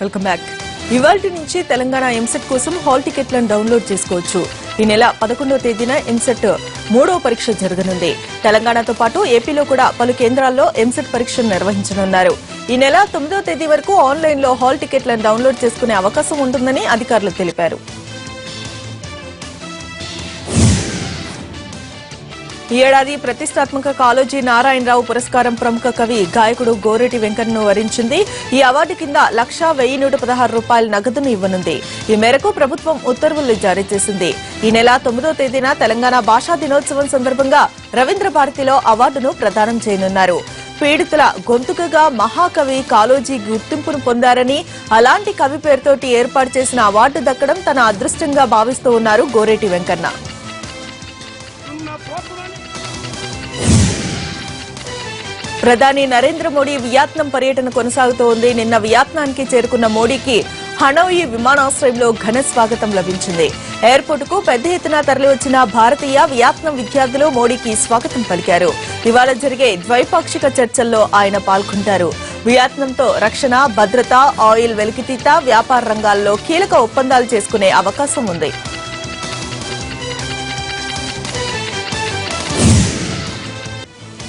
Welcome back. ఇవాల్టి నుంచి తెలంగాణ ఎంసెట్ కోసం హాల్ టికెట్లను డౌన్లోడ్ చేసుకోవచ్చు. ఈ నెల 11వ తేదీన ఎంసెట్ 3వ పరీక్ష జరగనుంది. తెలంగాణతో పాటు ఏపీలో కూడా పలు కేంద్రాల్లో ఎంసెట్ పరీక్షలు నిర్వహించనున్నారు. ఈ నెల 9వ తేదీ వరకు ఆన్లైన్లో హాల్ టికెట్లను డౌన్లోడ్ చేసుకునే అవకాశం ఉంటుందని అధికారులు తెలిపారు. ఈ ఏడాది ప్రతిష్టాత్మక కాళోజీ నారాయణరావు పురస్కారం ప్రముఖ కవి గాయకుడు గోరేటి వెంకన్నను వరించింది. ఈ అవార్డు కింద ₹1,116 నగదును ఇవ్వనుంది. ఈ మేరకు ప్రభుత్వం ఉత్తర్వులు జారీ చేసింది. ఈ నెల 9వ తేదీన తెలంగాణ భాషా దినోత్సవం సందర్భంగా రవీంద్ర భారతిలో అవార్డును ప్రదానం చేయనున్నారు. పీడితుల గొంతుకగా మహాకవి కాళోజీ గుర్తింపును పొందారని, అలాంటి కవి పేరుతోటి ఏర్పాటు చేసిన అవార్డు దక్కడం తన అదృష్టంగా భావిస్తూ ఉన్నారు గోరేటి వెంకన్న. ప్రధాని నరేంద్ర మోడీ వియత్నాం పర్యటన కొనసాగుతోంది. నిన్న వియత్నాంకి చేరుకున్న మోడీకి హనోయి విమానాశ్రయంలో ఘన స్వాగతం లభించింది. ఎయిర్పోర్టుకు పెద్ద ఎత్తున తరలివచ్చిన భారతీయ వియత్నాం విద్యార్థులు మోడీకి స్వాగతం పలికారు. ఇవాళ జరిగే ద్వైపాక్షిక చర్చల్లో ఆయన పాల్గొంటారు. వియత్నాంతో రక్షణ, భద్రత, ఆయిల్ వెలికితీత, వ్యాపార రంగాల్లో కీలక ఒప్పందాలు చేసుకునే అవకాశం ఉంది.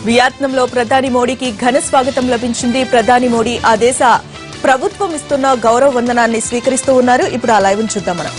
వియత్నాంలో ప్రధాని మోడీకి ఘన స్వాగతం లభించింది. ప్రధాని మోడీ ఆ దేశ ప్రభుత్వం ఇస్తున్న గౌరవ వందనాన్ని స్వీకరిస్తూ ఉన్నారు. ఇప్పుడు ఆ లైవ్ చూద్దాం మనం.